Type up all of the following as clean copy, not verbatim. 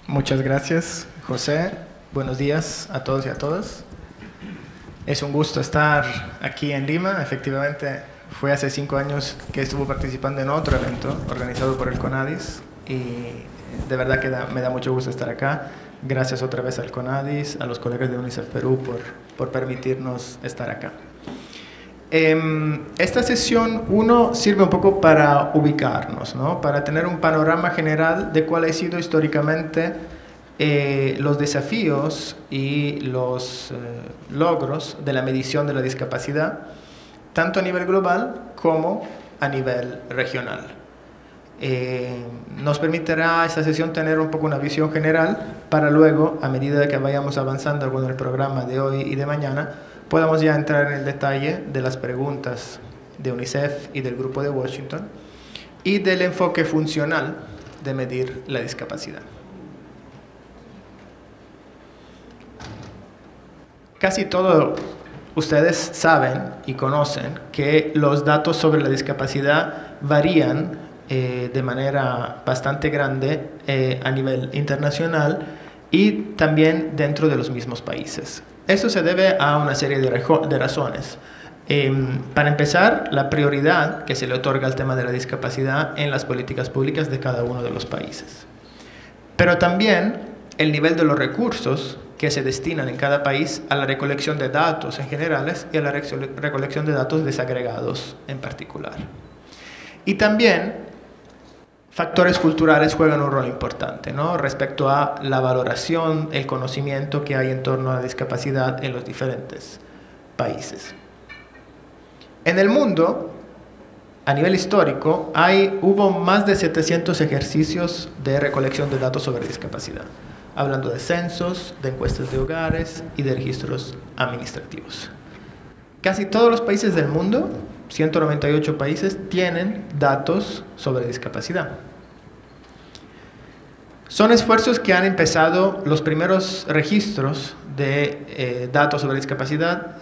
Muchas gracias, José. Buenos días a todos y a todas. Es un gusto estar aquí en Lima. Efectivamente, fue hace 5 años que estuve participando en otro evento organizado por el CONADIS y de verdad que me da mucho gusto estar acá. Gracias otra vez al CONADIS, a los colegas de UNICEF Perú por permitirnos estar acá. Esta sesión 1 sirve un poco para ubicarnos, ¿no? Para tener un panorama general de cuál ha sido históricamente los desafíos y los logros de la medición de la discapacidad, tanto a nivel global como a nivel regional. Nos permitirá esta sesión tener un poco una visión general para luego, a medida que vayamos avanzando con el programa de hoy y de mañana, podamos ya entrar en el detalle de las preguntas de UNICEF y del Grupo de Washington y del enfoque funcional de medir la discapacidad. Casi todos ustedes saben y conocen que los datos sobre la discapacidad varían de manera bastante grande a nivel internacional y también dentro de los mismos países. Eso se debe a una serie de razones. Para empezar, la prioridad que se le otorga al tema de la discapacidad en las políticas públicas de cada uno de los países. Pero también el nivel de los recursos que se destinan en cada país a la recolección de datos en generales y a la recolección de datos desagregados en particular. Y también factores culturales juegan un rol importante, ¿no? Respecto a la valoración, el conocimiento que hay en torno a la discapacidad en los diferentes países. En el mundo, a nivel histórico, hubo más de 700 ejercicios de recolección de datos sobre discapacidad, hablando de censos, de encuestas de hogares y de registros administrativos. Casi todos los países del mundo, 198 países, tienen datos sobre discapacidad. Son esfuerzos que han empezado, los primeros registros de datos sobre discapacidad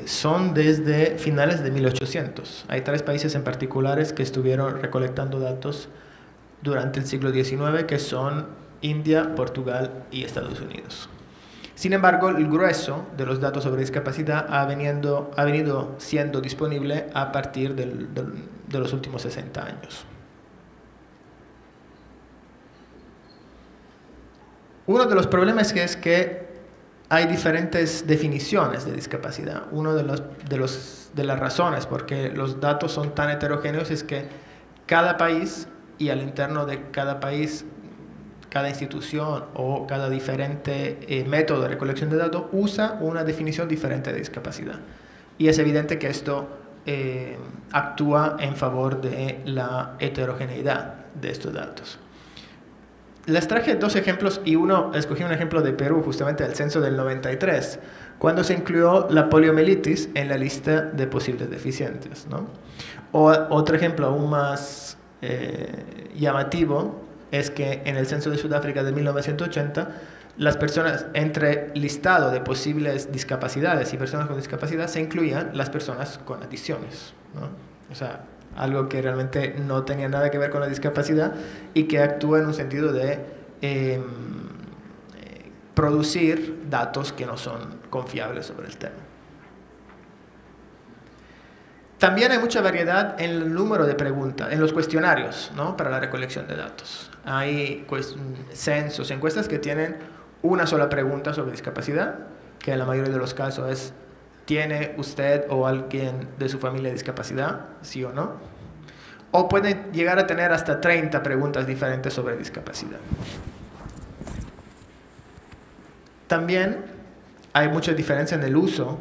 son desde finales de 1800. Hay 3 países en particulares que estuvieron recolectando datos durante el siglo XIX, que son India, Portugal y Estados Unidos. Sin embargo, el grueso de los datos sobre discapacidad ha venido siendo disponible a partir de los últimos 60 años. Uno de los problemas es que hay diferentes definiciones de discapacidad. Una de las razones por qué los datos son tan heterogéneos es que cada país y al interno de cada país, cada institución o cada diferente método de recolección de datos usa una definición diferente de discapacidad. Y es evidente que esto actúa en favor de la heterogeneidad de estos datos. Les traje 2 ejemplos y escogí un ejemplo de Perú, justamente del censo del 93, cuando se incluyó la poliomielitis en la lista de posibles deficientes, ¿no? Otro ejemplo aún más llamativo es que en el censo de Sudáfrica de 1980, las personas entre listado de posibles discapacidades y personas con discapacidad se incluían las personas con adicciones, ¿no? O sea, algo que realmente no tenía nada que ver con la discapacidad y que actúa en un sentido de producir datos que no son confiables sobre el tema. También hay mucha variedad en el número de preguntas, en los cuestionarios, ¿no? Para la recolección de datos. Hay censos, encuestas que tienen una sola pregunta sobre discapacidad, que en la mayoría de los casos es: ¿tiene usted o alguien de su familia discapacidad? ¿Sí o no? O pueden llegar a tener hasta 30 preguntas diferentes sobre discapacidad. También hay mucha diferencia en el uso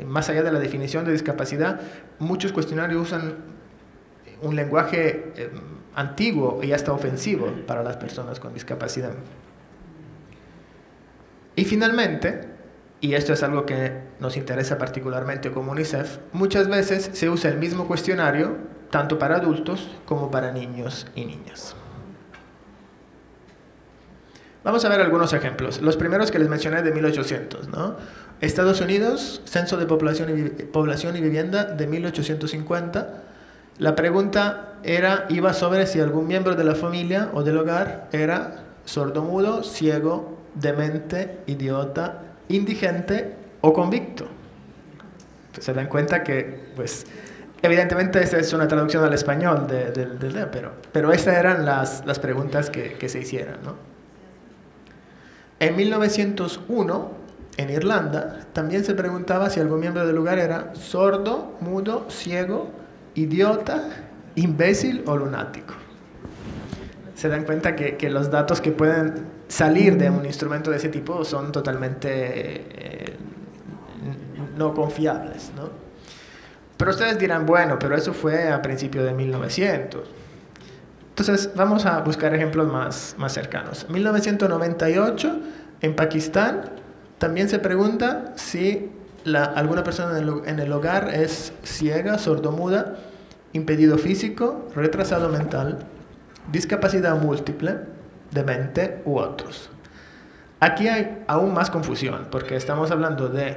más allá de la definición de discapacidad. Muchos cuestionarios usan un lenguaje antiguo y hasta ofensivo para las personas con discapacidad. Y finalmente, y esto es algo que nos interesa particularmente como UNICEF, muchas veces se usa el mismo cuestionario tanto para adultos como para niños y niñas. Vamos a ver algunos ejemplos. Los primeros que les mencioné de 1800, ¿no? Estados Unidos, Censo de Población y Vivienda de 1850. La pregunta iba sobre si algún miembro de la familia o del hogar era sordomudo, ciego, demente, idiota, indigente o convicto. Se dan cuenta que, pues, evidentemente esta es una traducción al español pero estas eran las preguntas que se hicieron, ¿no? En 1901, en Irlanda, también se preguntaba si algún miembro del lugar era sordo, mudo, ciego, idiota, imbécil o lunático. Se dan cuenta que los datos que pueden salir de un instrumento de ese tipo son totalmente no confiables, ¿no? Pero ustedes dirán, bueno, pero eso fue a principios de 1900. Entonces, vamos a buscar ejemplos más cercanos. En 1998, en Pakistán, también se pregunta si alguna persona en el hogar es ciega, sordomuda, impedido físico, retrasado mental, discapacidad múltiple, demente u otros. Aquí hay aún más confusión, porque estamos hablando de,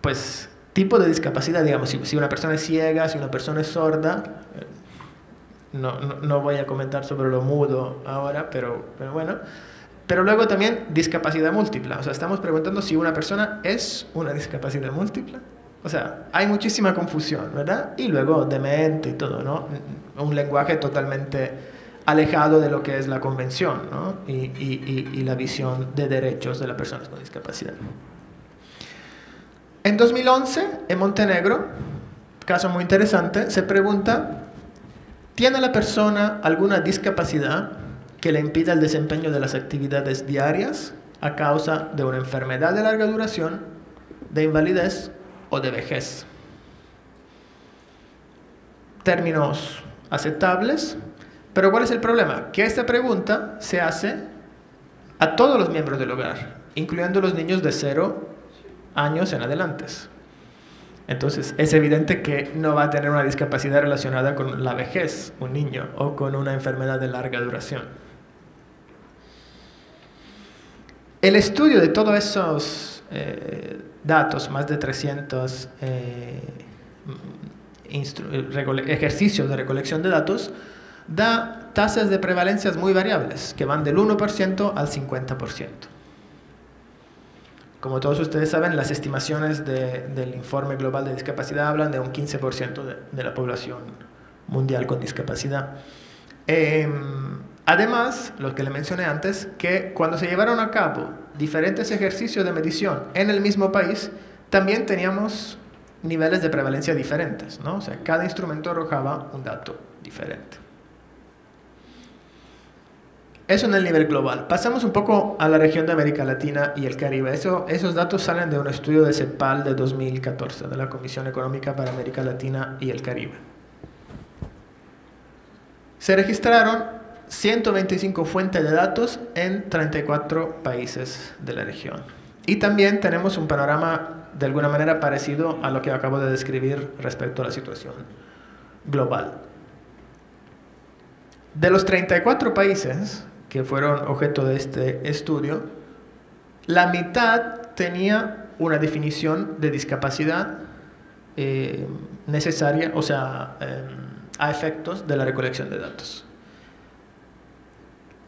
pues, tipo de discapacidad, digamos, si una persona es ciega, si una persona es sorda. No voy a comentar sobre lo mudo ahora, pero bueno. Pero luego también discapacidad múltiple. O sea, estamos preguntando si una persona es una discapacidad múltiple. O sea, hay muchísima confusión, ¿verdad? Y luego demente y todo, ¿no? Un lenguaje totalmente alejado de lo que es la convención, ¿no? Y la visión de derechos de las personas con discapacidad. En 2011, en Montenegro, caso muy interesante, se pregunta: ¿tiene la persona alguna discapacidad que le impida el desempeño de las actividades diarias a causa de una enfermedad de larga duración, de invalidez o de vejez? Términos aceptables, pero ¿cuál es el problema? Que esta pregunta se hace a todos los miembros del hogar, incluyendo los niños de 0 años en adelante. Entonces, es evidente que no va a tener una discapacidad relacionada con la vejez, un niño, o con una enfermedad de larga duración. El estudio de todos esos datos, más de 300 ejercicios de recolección de datos, da tasas de prevalencias muy variables, que van del 1% al 50%. Como todos ustedes saben, las estimaciones del Informe Global de Discapacidad hablan de un 15% de la población mundial con discapacidad. Además, lo que le mencioné antes, que cuando se llevaron a cabo diferentes ejercicios de medición en el mismo país, también teníamos niveles de prevalencia diferentes, ¿no? O sea, cada instrumento arrojaba un dato diferente. Eso en el nivel global. Pasamos un poco a la región de América Latina y el Caribe. Esos datos salen de un estudio de CEPAL de 2014, de la Comisión Económica para América Latina y el Caribe. Se registraron 125 fuentes de datos en 34 países de la región. Y también tenemos un panorama de alguna manera parecido a lo que acabo de describir respecto a la situación global. De los 34 países que fueron objeto de este estudio, la mitad tenía una definición de discapacidad necesaria, o sea, a efectos de la recolección de datos.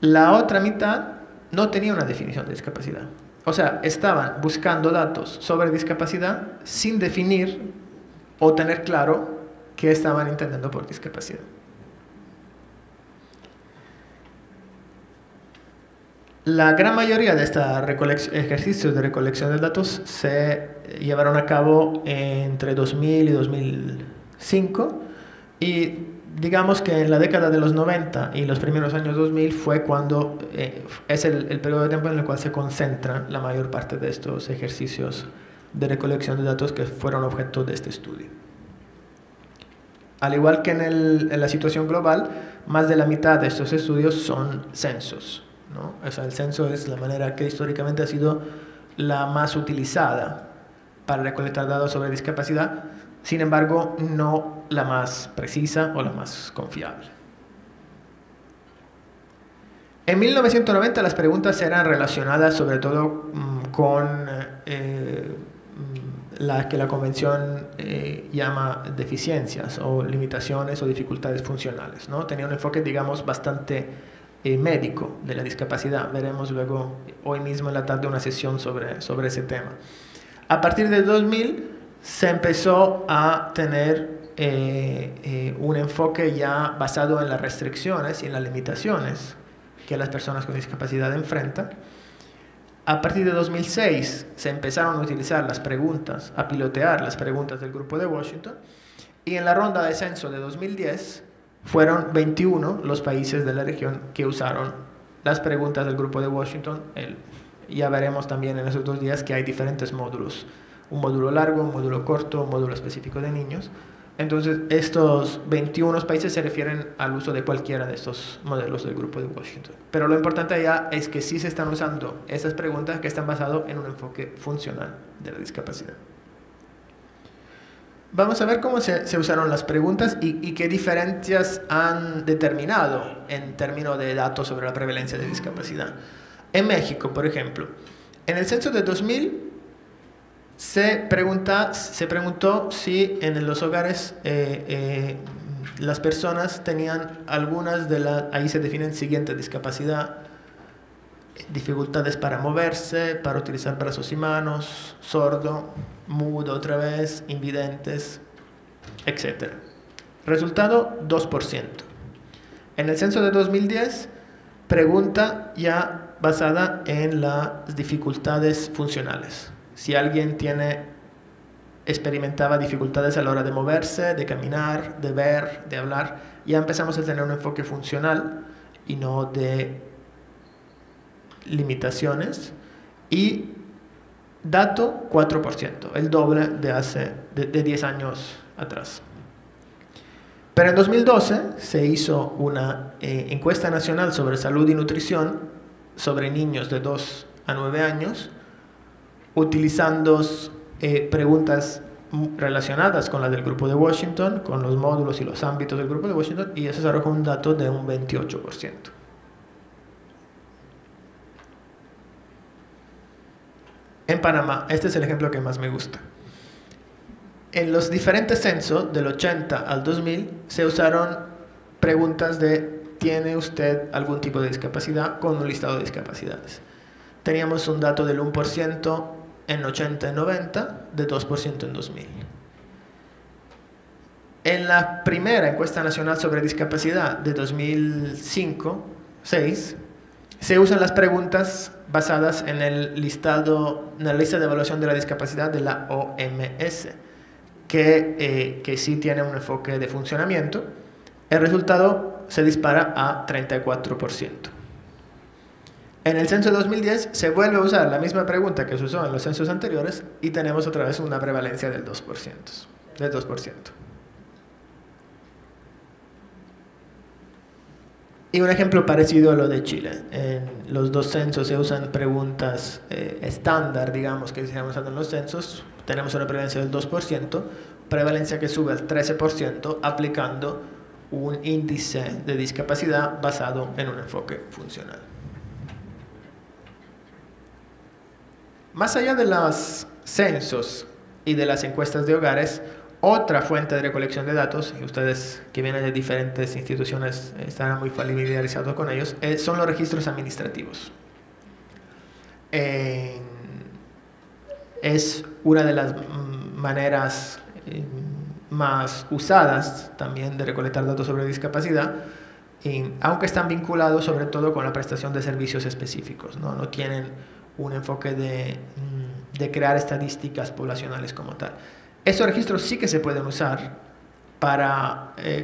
La otra mitad no tenía una definición de discapacidad. O sea, estaban buscando datos sobre discapacidad sin definir o tener claro qué estaban entendiendo por discapacidad. La gran mayoría de estos ejercicios de recolección de datos se llevaron a cabo entre 2000 y 2005 y digamos que en la década de los 90 y los primeros años 2000 fue cuando es el periodo de tiempo en el cual se concentran la mayor parte de estos ejercicios de recolección de datos que fueron objeto de este estudio. Al igual que en la situación global, más de la mitad de estos estudios son censos, ¿no? O sea, el censo es la manera que históricamente ha sido la más utilizada para recolectar datos sobre discapacidad, sin embargo, no la más precisa o la más confiable. En 1990 las preguntas eran relacionadas sobre todo con la que la Convención llama deficiencias o limitaciones o dificultades funcionales, ¿no? Tenía un enfoque, digamos, bastante médico de la discapacidad. Veremos luego, hoy mismo en la tarde, una sesión sobre ese tema. A partir del 2000 se empezó a tener un enfoque ya basado en las restricciones y en las limitaciones que las personas con discapacidad enfrentan. A partir de 2006 se empezaron a utilizar las preguntas, a pilotear las preguntas del Grupo de Washington, y en la ronda de censo de 2010 fueron 21 los países de la región que usaron las preguntas del Grupo de Washington. Ya veremos también en esos 2 días que hay diferentes módulos, un módulo largo, un módulo corto, un módulo específico de niños. Entonces, estos 21 países se refieren al uso de cualquiera de estos modelos del Grupo de Washington. Pero lo importante allá es que sí se están usando esas preguntas que están basadas en un enfoque funcional de la discapacidad. Vamos a ver cómo se usaron las preguntas y qué diferencias han determinado en términos de datos sobre la prevalencia de discapacidad. En México, por ejemplo, en el censo de 2000, se preguntó si en los hogares las personas tenían algunas de las, ahí se definen siguientes: discapacidad, dificultades para moverse, para utilizar brazos y manos, sordo, mudo otra vez, invidentes, etc. Resultado, 2%. En el censo de 2010, pregunta ya basada en las dificultades funcionales. Si alguien experimentaba dificultades a la hora de moverse, de caminar, de ver, de hablar, ya empezamos a tener un enfoque funcional y no de limitaciones. Y dato, 4%, el doble de 10 años atrás. Pero en 2012 se hizo una encuesta nacional sobre salud y nutrición sobre niños de 2 a 9 años, utilizando preguntas relacionadas con las del Grupo de Washington, con los módulos y los ámbitos del Grupo de Washington, y eso se arrojó un dato de un 28%. En Panamá, este es el ejemplo que más me gusta. En los diferentes censos, del 80 al 2000, se usaron preguntas de ¿tiene usted algún tipo de discapacidad?, con un listado de discapacidades. Teníamos un dato del 1% en 80 y 90, de 2% en 2000. En la primera encuesta nacional sobre discapacidad de 2005-6, se usan las preguntas basadas en el listado, en la lista de evaluación de la discapacidad de la OMS, que sí tiene un enfoque de funcionamiento. El resultado se dispara a 34%. En el censo de 2010 se vuelve a usar la misma pregunta que se usó en los censos anteriores y tenemos otra vez una prevalencia del 2%. Y un ejemplo parecido a lo de Chile. En los 2 censos se usan preguntas estándar, digamos, que se han usado en los censos. Tenemos una prevalencia del 2%, prevalencia que sube al 13% aplicando un índice de discapacidad basado en un enfoque funcional. Más allá de los censos y de las encuestas de hogares, otra fuente de recolección de datos, y ustedes que vienen de diferentes instituciones estarán muy familiarizados con ellos, son los registros administrativos. Es una de las maneras más usadas también de recolectar datos sobre discapacidad, aunque están vinculados sobre todo con la prestación de servicios específicos, no tienen un enfoque de crear estadísticas poblacionales como tal. Estos registros sí que se pueden usar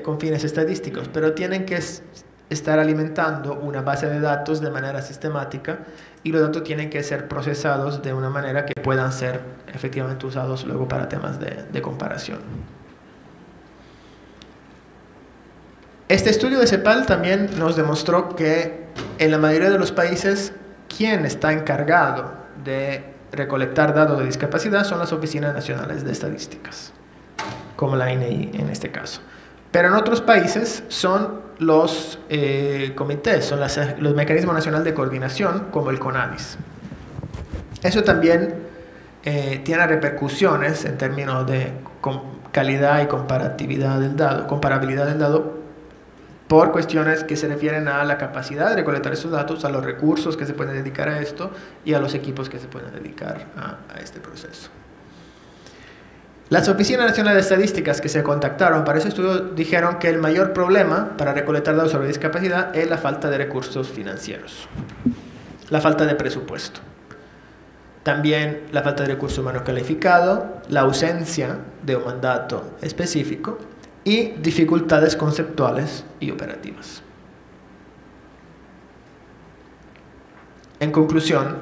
con fines estadísticos, pero tienen que estar alimentando una base de datos de manera sistemática y los datos tienen que ser procesados de una manera que puedan ser efectivamente usados luego para temas de comparación. Este estudio de CEPAL también nos demostró que en la mayoría de los países quien está encargado de recolectar datos de discapacidad son las oficinas nacionales de estadísticas, como la INEI en este caso. Pero en otros países son los comités, son los mecanismos nacionales de coordinación, como el CONADIS. Eso también tiene repercusiones en términos de calidad y comparabilidad del dado, por cuestiones que se refieren a la capacidad de recolectar esos datos, a los recursos que se pueden dedicar a esto y a los equipos que se pueden dedicar a este proceso. Las Oficinas Nacionales de Estadísticas que se contactaron para ese estudio dijeron que el mayor problema para recolectar datos sobre discapacidad es la falta de recursos financieros, la falta de presupuesto. También la falta de recurso humano calificado, la ausencia de un mandato específico y dificultades conceptuales y operativas. En conclusión,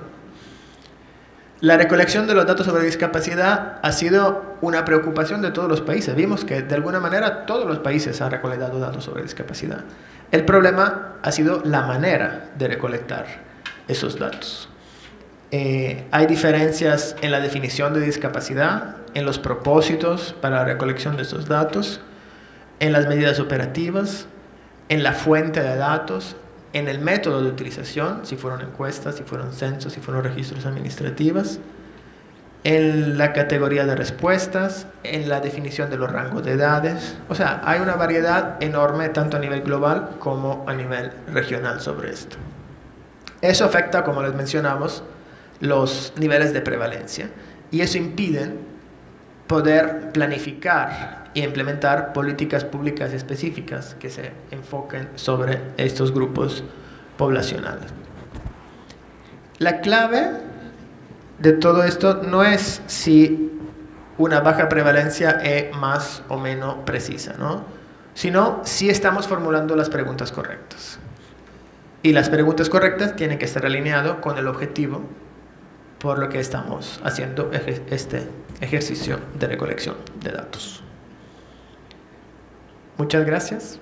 la recolección de los datos sobre discapacidad ha sido una preocupación de todos los países. Vimos que de alguna manera todos los países han recolectado datos sobre discapacidad. El problema ha sido la manera de recolectar esos datos. Hay diferencias en la definición de discapacidad, en los propósitos para la recolección de esos datos, en las medidas operativas, en la fuente de datos, en el método de utilización, si fueron encuestas, si fueron censos, si fueron registros administrativos, en la categoría de respuestas, en la definición de los rangos de edades. O sea, hay una variedad enorme tanto a nivel global como a nivel regional sobre esto. Eso afecta, como les mencionamos, los niveles de prevalencia y eso impide poder planificar e implementar políticas públicas específicas que se enfoquen sobre estos grupos poblacionales. La clave de todo esto no es si una baja prevalencia es más o menos precisa, ¿no? Sino si estamos formulando las preguntas correctas. Y las preguntas correctas tienen que estar alineadas con el objetivo por lo que estamos haciendo este ejercicio de recolección de datos. Muchas gracias.